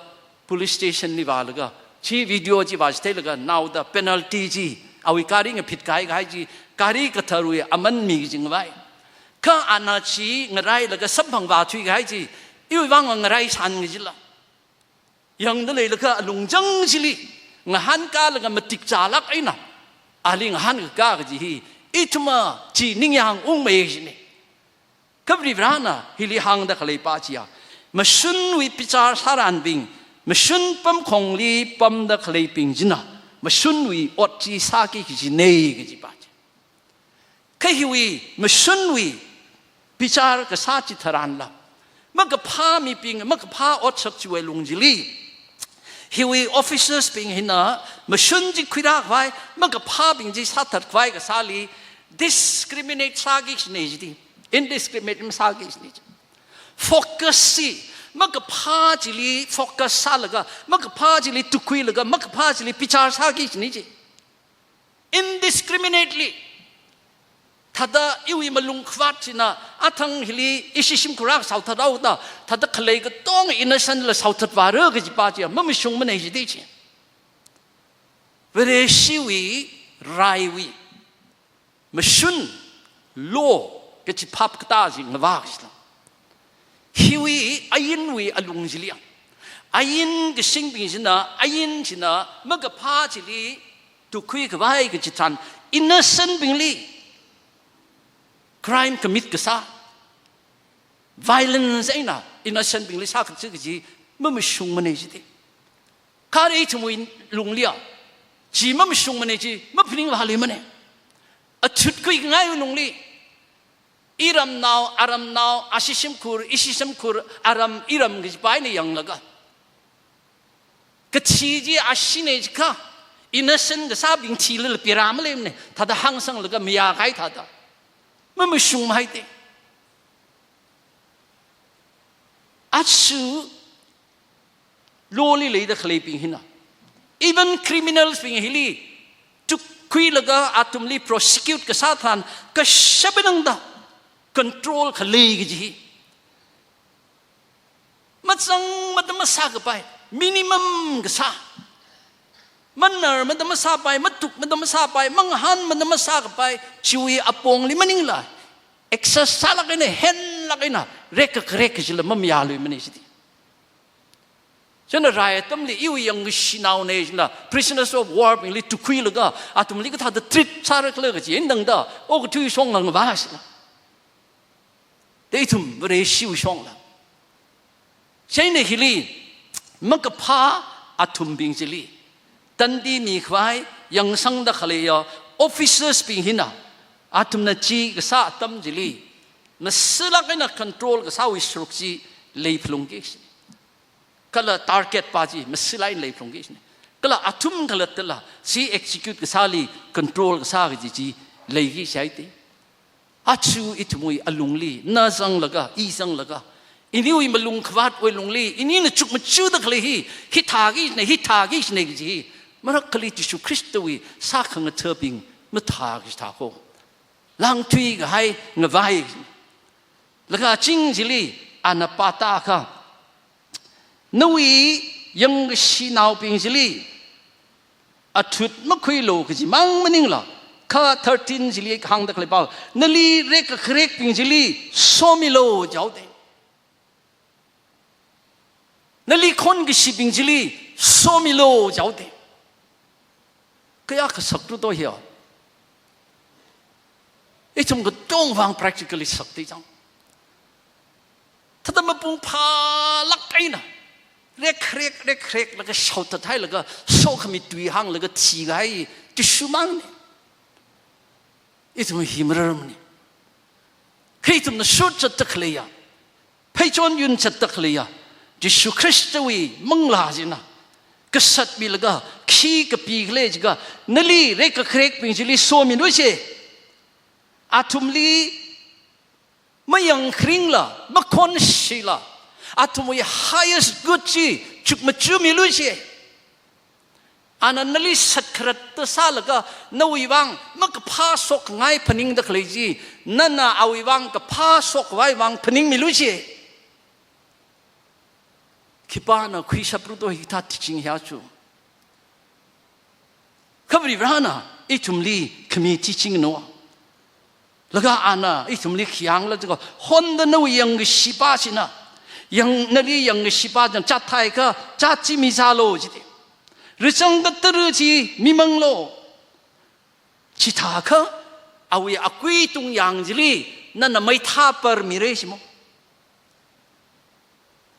police station นี่ว่าแล้วก็ชีวิดีโอจีว่าสเตแล้วก็ now the penalty จีเอาอีการิงผิดกายจีการิก็ทารุยมันมีจริงไว้ข้าอาณาชีเงไรแล้วก็สัมพังว่าช่วยกายจีอีว่างเงไรชันจิละยังนั่นเลยแล้วก็ลุงจังจิลีงหันกันแล้วก็มาติดจารักไอ้น่ะอาลิงหันก็กจีอีทุมาจีนิ่งยังเมย์นี่กับริบรานะฮิลิฮังดักเลยป้าจีมาชุนวิพิจารสารานบิงมาชุนปั๊มของลีปั๊มดักเลยบิงจินะมาชุนวิอดจีสากิจีเนยกจีป้าจีแค่ฮิวิมาชุนวิพิจารก็สาจิตรานละมันก็พามีปิงมันก็พาอดสักช่วยลุงจิลีฮิวิ officers ปิงหินะมาชุนจิคุยรักไว้มันก็พาปิงจิสัตว์ไว้ก็สาลี discriminate สากิชเนยจีindiscriminate มันสากิชเนยจี focus สิมันก็พาจิลี focus สาลก็มันก็พาจิลีตุคุยแล้วก็มันก็พาจิลีพิจารสากิชเนยจี indiscriminatelyถ้าได้อีวิมาลุงขวัดสินะอาทั้งฮิลีอิชิชิมคุรักสาวทัดเอาได้ถ้าได้ขเลยก็ต้องอินเนอร์เซนต์ละสาวทัดวาระก็จีป้าจีมันไม่ชงมันไหนจีดีจีเวรชิวิไรวิมาชุนโลก็จีพับกตาจีงว่าสิละฮิวิอายินวิอลุงจิลีอายินก็สิ่งเป็นสินะอายินสินะมันก็พาจิลีตุคุยกับไว้ก็จีทันอินเนอร์เซนต์เป็นลีcrime commit ก็ซะ violence ไอ้น่ะ innocent เป็นลิซ่าก็จะจีมันไม่ชุ่มมันเองจีข้าได้ทำวินลุงเลี้ยจีมันไม่ชุ่มมันเองจีมันพิงว่าเลยมันเอง ชุดกุยง่ายนุ่งลีอิรัมนาวอารัมนาวอาชิชิมคูร์อิชิชิมคูร์อารัมอิรัมกิจไปในยังละก็ชีจีอาชินเอจค่ะอินเนอร์เซนก็ทราบยิ่งทีเลยปีรามเลยเนี่ยถ้าได้หังสังแล้วก็มีอะไรท่าได้มันไม่ชุ่มให้เตอาชูโลลีเลยได้เคลียปิงหินะ even criminals ปิงหิลีทุกคุยแล้วก็อาตุมลี prosecute ก็สาธารก็เชื่อเป็นนั่งได้ control เคลียกี่มันสั่งมันต้องมาสักไป minimum ก็สักมันเนอร์มันต้องมาสักไปมันตุกมันต้องมาสักไปมังหันมันต้องมาสักไปชีวิตอปงลิมันนิ่งละ exercise ละกันเนี่ยเห็นละกันนะเรกก็เรกก็จะละมันมีอะไรมันนี่สิฉะนั้นรายตั้มลีอิวยังชินาวเนี่ยนะ prisoners of war เป็นลีทุกคุยแล้วก็อาตุมลีก็ท่าจะทริปซาร์กเลยก็จะเห็นดังด้าโอ้ก็ทุยช่องหลังบ้าสิละแต่อีทุ่มไม่ได้ชิวช่องละใช่ในฮิลีมันก็พาอาตุมบิงจิลีตันดีมีควายยังสังดักเลยอ่ะ officers บิงหินะอาตุมนัดจีก็สาตั้มจิลีนั่นสิลักกันนะ control ก็สาวิสรุกจีเลยพลุงกิสก็ละ target ปาจีมันสิไลน์เลยพลุงกิสเนี่ยก็ละอาตุมก็ละตละ see execute ก็สาลี control ก็สาก็จีเลยกิใช่ไหมอาชูอิทุมวยอลุงลีน่าสังละก็อีสังละก็อินี่วิมาลุงขวาดไว้ลุงลีอินี่น่ะจุกมันชื่อตะกเลยฮิตากิสเนี่ยฮิตากิสเนี่ยก็จีมันรักลีจิชูคริสต์วิสักขังเธอปิงมันทากิสทาโคลังทุยก็ให้เงวายแล้วก็จริงจิลีอานาปาตาค่ะนุยยังชีนาวปิงจิลีอาทุดไม่คุยโลกจิมังมันนิ่งละข้า13จิลีขังตะกเลยเปล่านลีเรกเครกปิงจิลีโซมิโลเจ้าเดนลีคนก็ชิบิงจิลีโซมิโลเจ้าเดก็อยากสักตัวเหี้ยไอ้ชมก็ต้องวาง practically สักทีจังถ้าจะมาปุ่งพาลักไอ้น่ะเรียกแล้วก็ชาวตะไทยแล้วก็โซ่ขมิดวีหังแล้วก็ทีไงที่ชูมังเนี่ยไอ้ชมหิมเริ่มเนี่ยใครชมน่ะสุดจะตะเคลียไปจนยืนจะตะเคลียจิชูคริสต์วีมังลาจินะกษัตริย์มีแล้วก็ขี้กับปีกเลยจิก็นั่นลีเรียกเครกเป็นจิลีโซมิด้วยเช่อาทุมลีไม่ยังคริงละไม่คนสิละอาทุมวี highest good จีจุกมาจูมิลุยเช่อันนั้นนั่นลีสัตว์ขรัตตซาแล้วก็นวิวังมันก็พาสกง่ายพนิงตะเคลีจีนั่นน่ะเอาวิวังก็พาสกไว้วังพนิงมิลุยเช่คิดว่านะคุยสับรู้ตัวหิตาที่จริงเหรอจูขบริบานะไอ้ทุมลีขมีที่จริงเนาะแล้วก็อันน่ะไอ้ทุมลีขี้ยังแล้วก็คนเดินยังสิบาสินะยังนั่นลียังสิบาจังจัดไทยก็จัดจิมิซาโลจิตหรือจังกัตตรุจิมิมังโลชิตาก็เอาไว้อกุยตุงยังจิลีนั่นน่ะไม่ท่าเปิดมิเรชิโม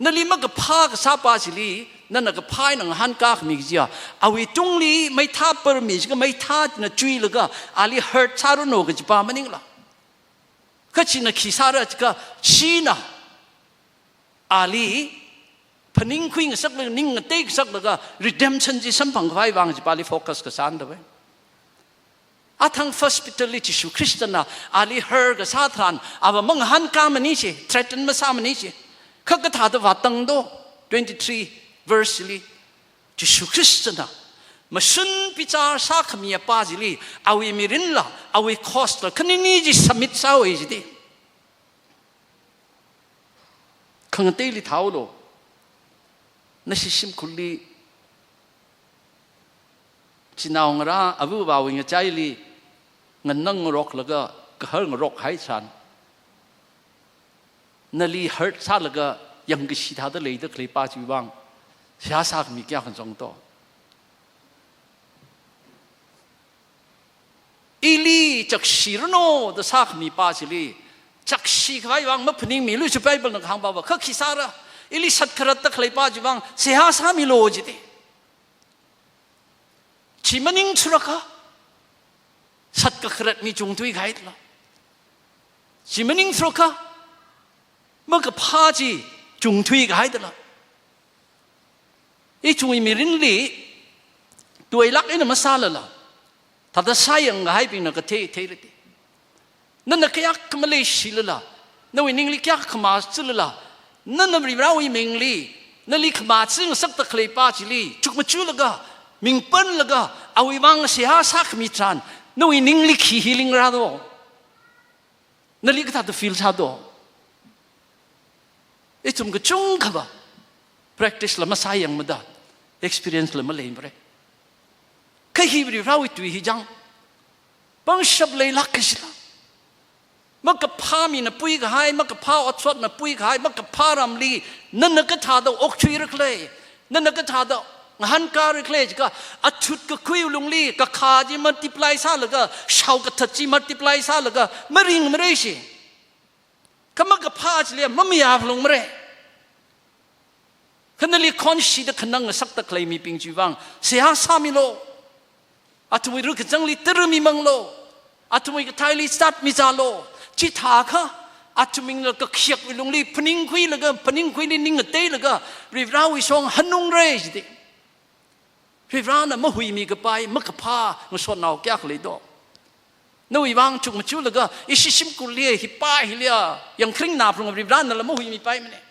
นั่นลีมันก็พากับซาปาสิลีนั่นก็พายหนังฮันกากมีกี่อ่ะเอาไว้ตรงลีไม่ท่าเปิดมิก็ไม่ท่าน่ะจุยแล้วก็อาลี hurt ซารุโนก็จะปามันนิ่งละก็ชินะขีซาระก็ชีนะอาลีพนิงคุยกันสักเรื่องนิ่งกันเตกสักแล้วก็ redemption จีสัมพังไว้วางจะปาลีโฟกัสกับสันด้วยอาทั้ง hospitality ชูคริสต์นะอาลี hurt กับซาทานอาว่ามังฮันกามันนี่สิ threaten มาซามันนี่สิเขาก็ถามว่าตั้งโด23 verse ลีจิชูคริสต์นะมาสุนพิจารสักมีป้าจิลีเอาไว้มีรินละเอาไว้คอสต์ละคันนี้จิสมิธสาวไอ้จิตขังเตลิท้าวโลนั่นสิชิมคุลีจินาวงราอาวุบาวิงใจลีเงินนั่งรกแล้วก็กระหึ่งรกหายสันนั่นลีเฮิร์ตซาแล้วก็ยังกิสิท่าเดเลยเดคลีป้าจีวังเสียสักมีแก่คนจงโตอีลีจากชีรโนเดสักมีป้าจิลีจากชีใครวังมาพนิงมีลุยจะไปบนหางบ่าวเขาขี้ซาระอีลีสัตว์ขรัตตะคลีป้าจีวังเสียสามีโลจิตชิมันิงชุระคะ สัตว์ก็ขรัดมีจุงทุยไข่ละจิมันนิ่งสุขะมันก็พาจีจุงทุยไข่ละไอ้จุงมีรินลีตัวลักไอ้นั่นมาซาละถ้าจะใช้ยังไงเป็นนักเทศเลยนั่นนักยักษ์มาเลยสิละนั่นวินิงลิกยักษ์มาสิละนั่นนับริบราวิมิงลีนั่นลิขมาซึ่งสักตะเคลป้าจิลีจุกมาจูละก็มิงเปิ้ลละก็เอาวิวังเสียสักมิตรานนั่นวินิงลิขีฮิลิงราโดนั่นลิกถ้าจะฟีลชาโดไอ้จุ่มก็จุงขบ่ practice ละมาใช้ยังมาได้ experience ละมาเลยมาเลยแค่ฮิบริบราวิตุยฮิจังบังชับเลยลักกันสิละมักกับพามีนะปุยกหายมักกับพาอัดสดนะปุยกหายมักกับพารำลีนั่นนักท่าดอกอกชุยรักเลยนั่นนักท่าดอกหันการรักเลยก็อัดชุดก็คุยลุงลีก็ขาจีมัลติพลายซาลก็ชาวก็ทัดจีมัลติพลายซาลก็ไม่ริงไม่ได้สิก็มักกับพาจีเลยมันไม่อยากลงไม่ได้ขณะนี้คนชีดขนังสักตะเคลมีปิงจีวังเสียสามีโลอัตวิรุกจังลีตรมีมังโลอัตวิกไทยลีสตัดมิซาโลจิตาค่ะอาจจะมีแล้วก็เขียกวิลงลีพนิงคุยแล้วก็พนิงคุยนี่นิ่งเตะแล้วก็รีบร้าวิชงหันุงเรจดิรีบร้าน่ะมะหุยมีกระไปมะกระพางส่วนเอาแก่เลยดอกนู่นอีบางจุกมาจูแล้วก็อิชิชิมกุลีฮิป้าฮิเลียยังครึ่งหนาพรงรีบร้าน่ะละมะหุยมีไปมั้ยเนี่ย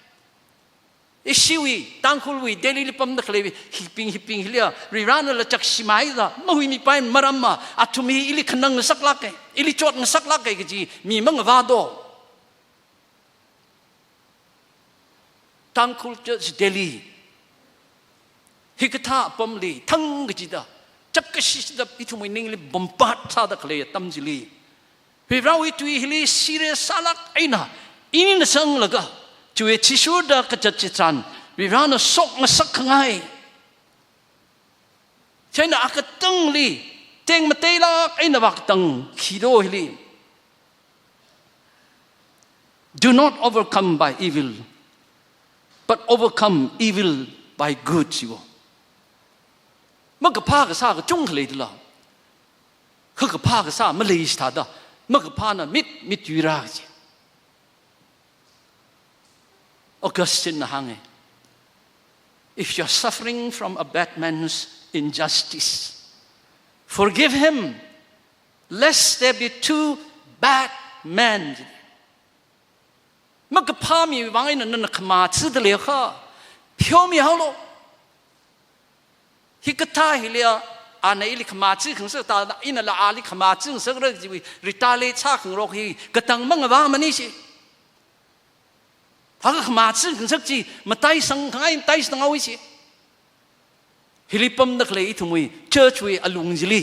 อิชิวิตั้งคุลวิเดลิลิปัมนักเลวิฮิปิงฮิเลียรีบร้าน่ะละจักชิมาอิละมะหุยมีไปมารำมาอาจจะมีอิลิขนังสักลักไงอิลิจอดสักลักไงก็จีมีมังวาโดตั้งคุลจะเดลีฮิกท่าปมลีทั้งก็จีดาจับกษัตริย์อิทุมินิงลีบอมบัดซาดักเลยตั้มจิลีพี่เราอิทุยฮิลีซีเรสาลักไอ้น่ะอินินสังละก็ช่วยชิชูดากจัดจิตรันพี่เราน่ะสกมาสักง่ายใช่น่ะอากาตั้งลีเจงมาเตลักไอ้น่ะวักตั้งขีโดฮิลี Do not overcome by evil but overcome evil by good สิวะมันก็พากระซ่าก็จุ้งเลยละเขาก็พากระซ่าไม่เลยสถาดะมันก็พานะมิดยูราจิ Augustine นะฮังเอ If you're suffering from a bad man's injustice forgive him lest there be two bad men มันก็พามีวางไอ้นั่นขมาซื้อเดลียค่ะเพียวมีเขาโลฮิกท่าฮิเลียอันนี้ลิขมาซื้อของเสกตาอินละอาลิขมาซื้อเสกเรื่องจีวิริตาเลชาของโรฮีกระตังมังว่ามันนี่สิถ้าขมาซื้อของเสกจีมาไต่สังไงไต่สังเอาไว้สิฮิลิปัมนักเลยทุ่มวิเชิดวิอลุงจิลี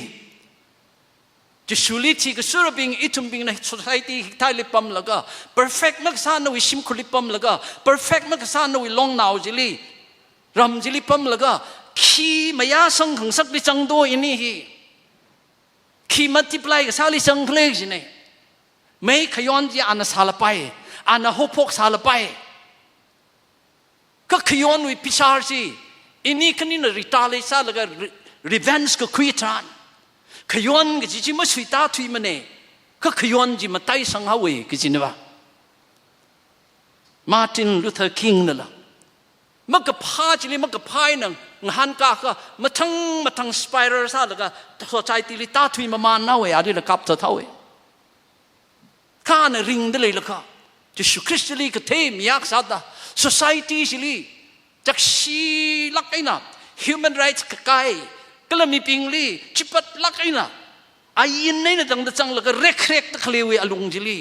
จะสุริที่ก็สุรบิงอิทุมบิงใน society ไทยลิปัมแล้วก็ perfect นักสานวิชิมคุลิปัมแล้วก็ perfect นักสานวิลองนาวจิลีรำจิลิปัมแล้วก็ขีมายาสังของสักดิจังโดอินี่ฮีขี multiply กับสาลิสังเพลงสิเนี่ยไม่ขย้อนที่อันนั้นสารไปอันนั้นหกพกสารไปก็ขย้อนวิพิชาร์สิอินี่คันนี้น่ะริตาเลซ่าแล้วก็ revenge ก็คุยทานขย้อนก็จีมาสุยตาทุยมันเนี่ยก็ขย้อนจีมาไต่สังหาเวก็จีนี่ว่ามาร์ตินลูเทอร์คิงนั่นแหละมันก็พาจิลิมันก็พายนั่งหันกาก็มาทั้งสไปรัลซาแล้วก็สนใจติลิตาทุยมาหน้าเวอดีละกับเท่าเวข้าเนี่ยริงได้เลยละค่ะจะสุคริสต์ลีก็เทมยากสัตว์ society สิลีจากชีลักไอ้น่ะ human rights ก็ไกลก็เลยมีปิงลีชิปัดลักไอ้น่ะไอ้ยินนี่นะจังแล้วก็เร็กตะเคลียวอลุงจิลี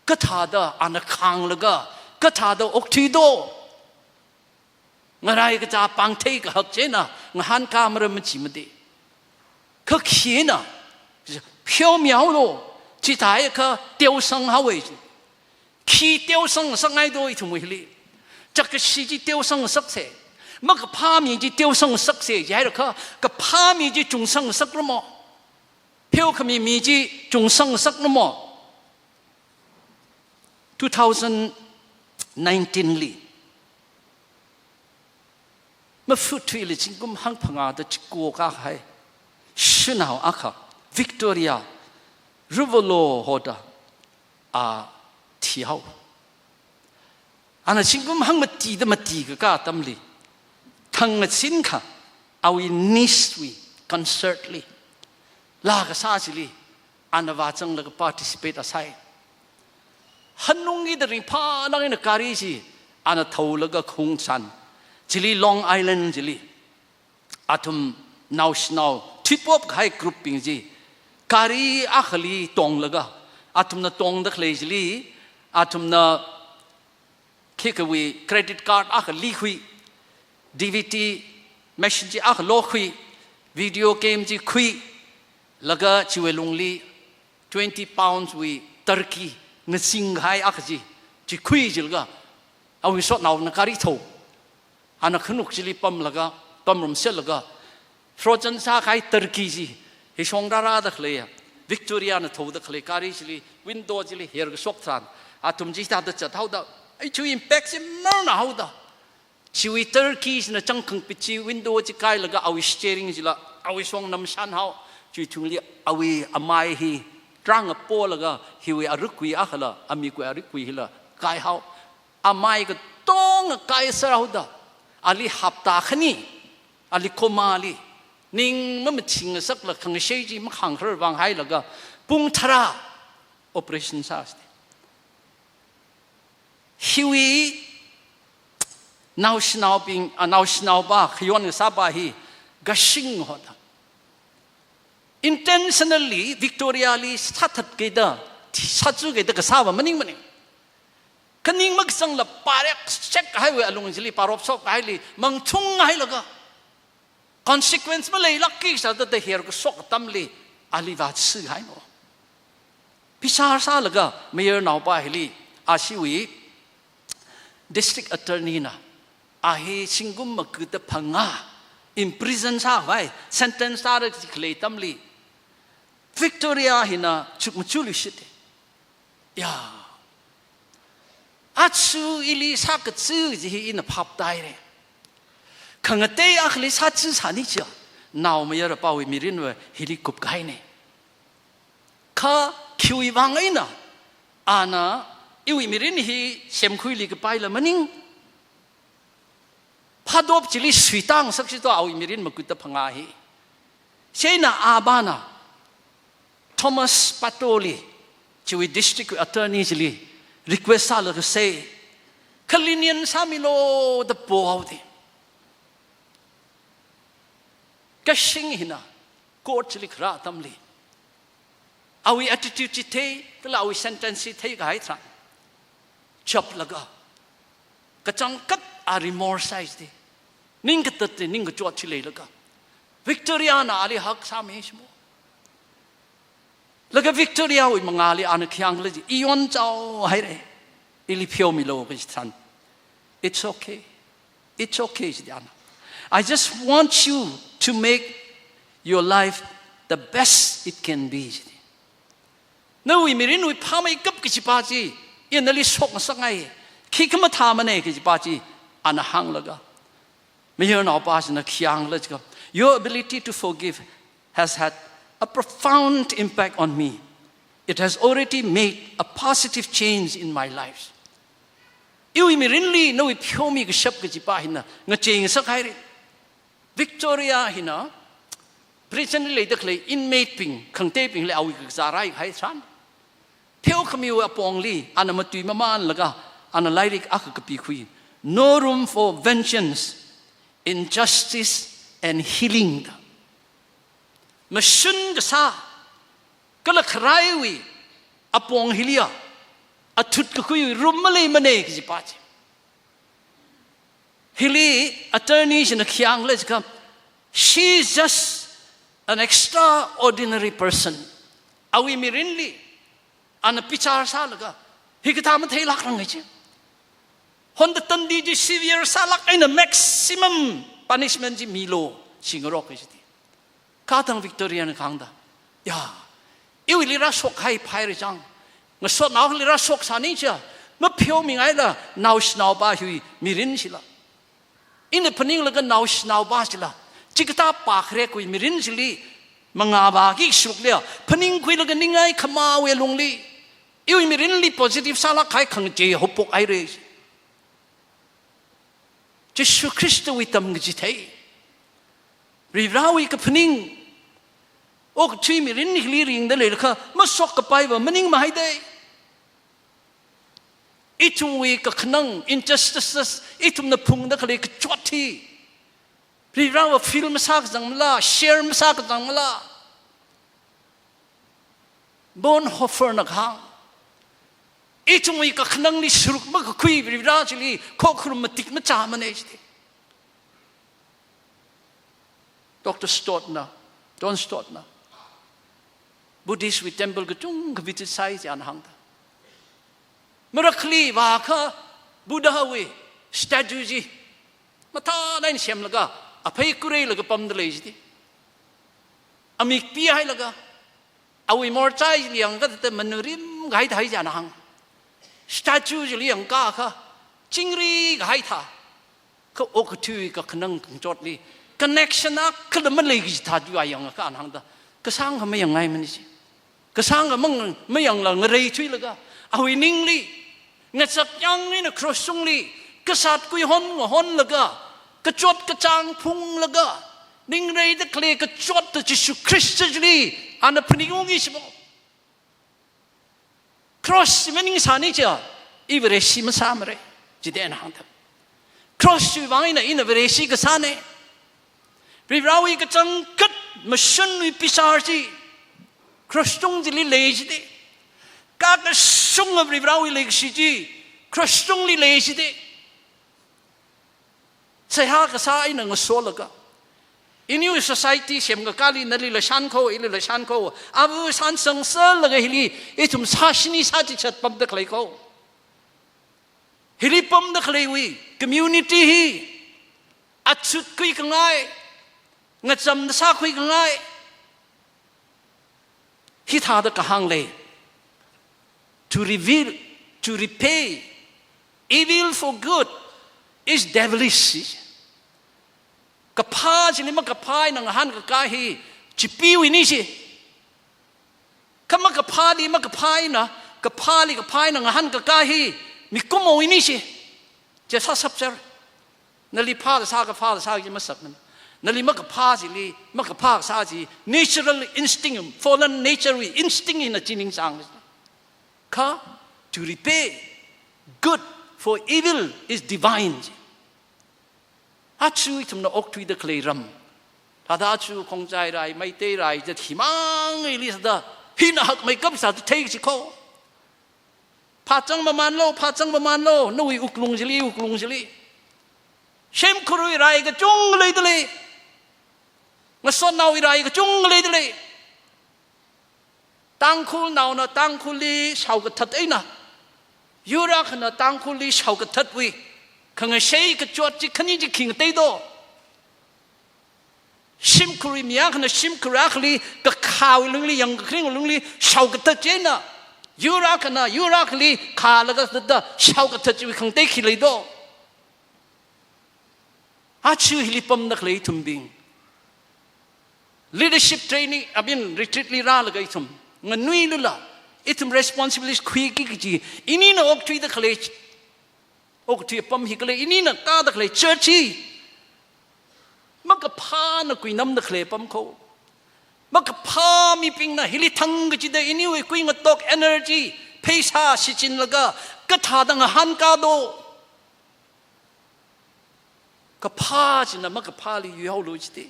ก็ท่าดาอันคังแล้วก็ท่าดาอกทีโดอะไรก็จะปังเทกหักเจนะหันกามรมันจิมดีเขาเขียนนะเพียวเหมียวโลจิตายก็เตียวสังหาเวขี้เตียวสังสังไงโดยทุ่มวิลีจักรชีจิเตียวสังสักเสมันก็พามีจิเตียวสังสักเสใหญ่หรอกก็พามีจิจงสังสักละมั้งเพียวขมีจิจงสังสักละมั้ง2019ลีมาฟุตวิลิจิงกุมหังพังอาดจิกัวก้าให้ชินาวอาค่ะ Victoria Ruvolo hoda a thiau ana singum hang mati da mati ka tamli thang sin kha awi niswi concertly la ka sa chili ana wa chang la participate asai hanungi da ring pha lang in kari si ana thau la ga khung san chili Long Island chili atum now tip up khai grouping ji kari akhli tong laga atum na tong da khle chili atum na kickaway credit card akhli khui DVD machine ji akhlo khui video game ji khui laga chiwelungli 20 pounds we turkey na singhai akhji ji khui jilga awi sot naw na kari tho ana khnuk chili pam laga pamrum sel laga frozen sa khai turkey ji he songrara da khle Victoria na tho da khle kari chili window chili her ga sok than atum ji ta da cha thau da ai chu impact sim na hau da chiwi turkey na changkhang pichi window chi kai laga awi steering jila awi song nam san hau chi thungli awi amai hi trang a po laga hiwi arukui akhala ami ku arukui hila kai hau amai ga tong kai sarau da ali hapta khani ali komali ning mam ching sak la khang shei ji ma khang khar wang hai laga pung thara operation sa hiwi now bing now ba khyon sa ba hi gashing hoda intentionally Victoria li sathat ke da saju ke da ka sa ba maning kaning magsang la parek check hai we alung jili parop sok hai li mang chung hai laga consequence ma lei lucky sa da her ko sok tamli ali wa chi hai no pisar sa laga mayor now ba hili asiwi district attorney na ahi singum makta phanga in prison sa vai sentence sa ra klei tamli Victoria hina chukmachuli shite ya achu ili sa ka chu ji in phap dai re khangate akhli sa chu sani cha naw ma yara pawi mirin we hili kup kai ne kha khui wang ina ana iwi mirin hi sem khui li ka pai la maning phadop chili suitang sakchi to awi mirin makuta phanga hi seina abana Thomas Patoli chiwi district attorney chili request sa la say kalinian samilo the poawdi kashing hina court chili khra tamli awi attitude chi the tla awi sentence the ga hai tra chop laga kachang kat a remorse size di ning kat te ning chot chile laga Victoria na ali hak sa me shmo laga Victoria wi mangali an khyang le ion chao hai re ili phyo mi lo ki than it's okay jana I just want you to make your life the best it can be no wi mirin wi phamai kap ki pa ji in ali sok sangai khi khama tha mane ki pa ji an hang laga me here na pa na khyang le your ability to forgive has had a profound impact on me. It has already made a positive change in my life. Iwi mi rinli no i phyo mi ka shap ka ji pa hina nga cheng sak hai re Victoria hina prison le de khle inmate ping khang te ping le awi ka zarai hai than phyo khmiu apong li ana matui maman laga ana lairik ak ka pi khui no room for vengeance injustice and healing mashun sa kala khraiwi apong hilia atut ka kui rumale mane ki pachi hili attorneys in the khyang le ka she is just an extraordinary person awi mirinli an pichar sa laga hikata ma thei lak rang chi hon the tandi ji severe sa lak in a maximum punishment ji milo singro ki ji katang Victoria na kangda ya iwi lira sok hai phai ri chang nga so naw lira sok sani cha ma phyo mi ngai la naw snaw ba hui mirin sila in the paning la ga naw snaw ba sila chikta pa khre koi mirin sili mga bagi suk le phaning khui la ni ngai khama we lung li iwi mi rin li positive sala khai khang che hopok ai re Jesu Christ wi tam ngi thei ri rawi ka phaning ok chui mi rin li ring da le kha ma sok ka pai ba maning ma hai dei itum wi ka khnang injustices itum na phung da khale ka choti ri rawa film sak jang la share sak jang la bon hofer na khang itum wi ka khnang ni suruk ma ka khui ri ra chili kho khrum ma tik ma cha ma ne chi Dr. Stotner Don Stotner Buddhist with temple ka chung ka visit sai jan hang da Miracle wa kha Buddha we statue ji mata nain siam laga apai kurei laga pam da leji amik pi hai laga awi mor chai liang ga te manurim gai thai jan hang statue ji liang ka kha chingri gai tha ko ok tu ka khnang kang chot li connection a khad man leji tha ju ayang ka an hang da ka sang ha mayang ngai man ji ka sang ga mang mayang la ngrei chui laga awi ning li nga sak yang ni na crossung li ka sat kui hon hon laga ka chot ka chang phung laga ning rei da kle ka chot ta Jesu Christ li ana phningong is mo cross meaning sani cha ivre sim samre jiden hang ta cross wi wang ina ina vre si ka sane ri rawi ka chang kat mission wi pisar ji cross tung ji li le ji de ka ka sung of ri rawi le si ji cross tung li le ji de sai ha ka sa ina nga so la ka in your society sem ga kali nali la shan ko ile la shan ko abu san sang sa la ga hili itum sa shini sa ji chat pam da klai ko hili pam da klai wi community hi achut kui ka ngai nga cham da sa kui ka ngai hi tha da ka hang le to reveal to repay evil for good is devilish ka pha ji ni ma ka phai nang han ka ka hi chi pi wi ni si ka ma ka pha di ma ka phai na ka pha li ka phai nang han ka ka hi mi ko mo wi ni si je sa sap ser na li pha da sa ka pha da sa ji ma sak na li ma ka pha ji li ma ka pha sa ji natural instinct fallen nature wi instinct in a jining sang ka to repay good for evil is divine achu itum na ok tui da klei ram ta da chu khong chai rai mai te rai je thimang eli da hin hak mai kap sa thei chi ko pha chang ma man lo no wi uklung jili shem khurui rai ga chung lei de le nga son nau rai ga chung lei de le tang khul nau na tang khuli sau ga that ai na yura khna tang khuli sau ga that wi khang sei ka chot chi khani ji king te do sim khuri mia khna sim khra khli ka khaw lung li yang khring lung li sau ga that je na yura khli kha la ga da sau ga that chi khang te khi le do a chu hilipam na khli thum bing leadership training abin retreat li ra la ga thum nganui lu la itum responsibilities khui ki ji ini na ok tui da khli ok tui pam hi kle ini na ka da khli church hi ma ka pha na kui nam da khli pam ko ma ka pha mi ping na hili thang ji da ini we kui nga tok energy phaisa si chin la ga ka tha da nga han ka do ka pha ji na ma ka pha li yu lo ji de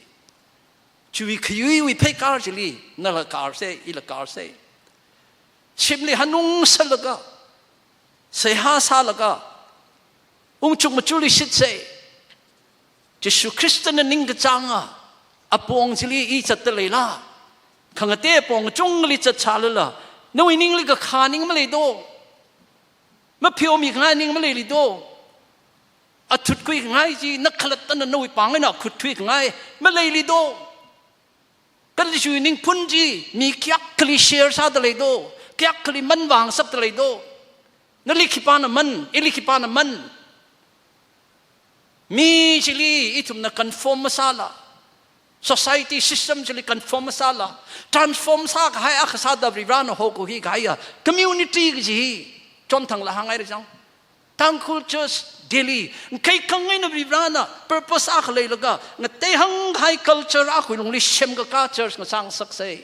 chui khyu wi phai kar ji li na la kar se ila kar se chimli hanung salaga sai ha salaga chung machuli sit se Jesu Christ na ning ka changa apong chili I chat le la khang te pong chung li chat chala la no ning li ka khaning ma le do ma phio mi kha ning ma le li do a thut kui ngai ji na khalat tan no pang na khut thui ngai ma le li do kan ji ning phun ji mi kyak kli share sa da le do kyak kli man wang sap da le do na li khipa na man ili khipa na man mi chili itum na conform masala society system jeli conform sala transform sa hai a khasa da viran ho ko hi gaya community ji chon thang la hangai re jang tang cultures daily kai kangai na vibrana purpose a khlei laga nga te hang hai culture a khui long li shem ka church nga sang sak sei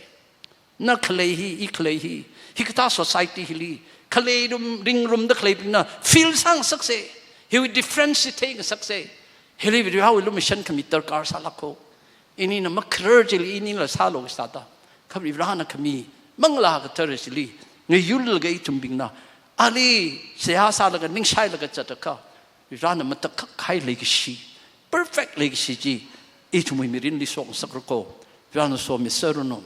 na khlei hi I khlei hi hikta society hili khlei ring room da khlei na feel sang sak sei he will differentiate sak sei hili video how will mission committer kar sala ko ini na makrer jeli ini la salo stata khabri vibrana kami mangla ka terjili ngayul ga itumbing na ali siyasa laga ning sai laga chataka vibrana matak khai legacy perfect legacy ji itumui mirin li song sakrko vibrana so mi seruno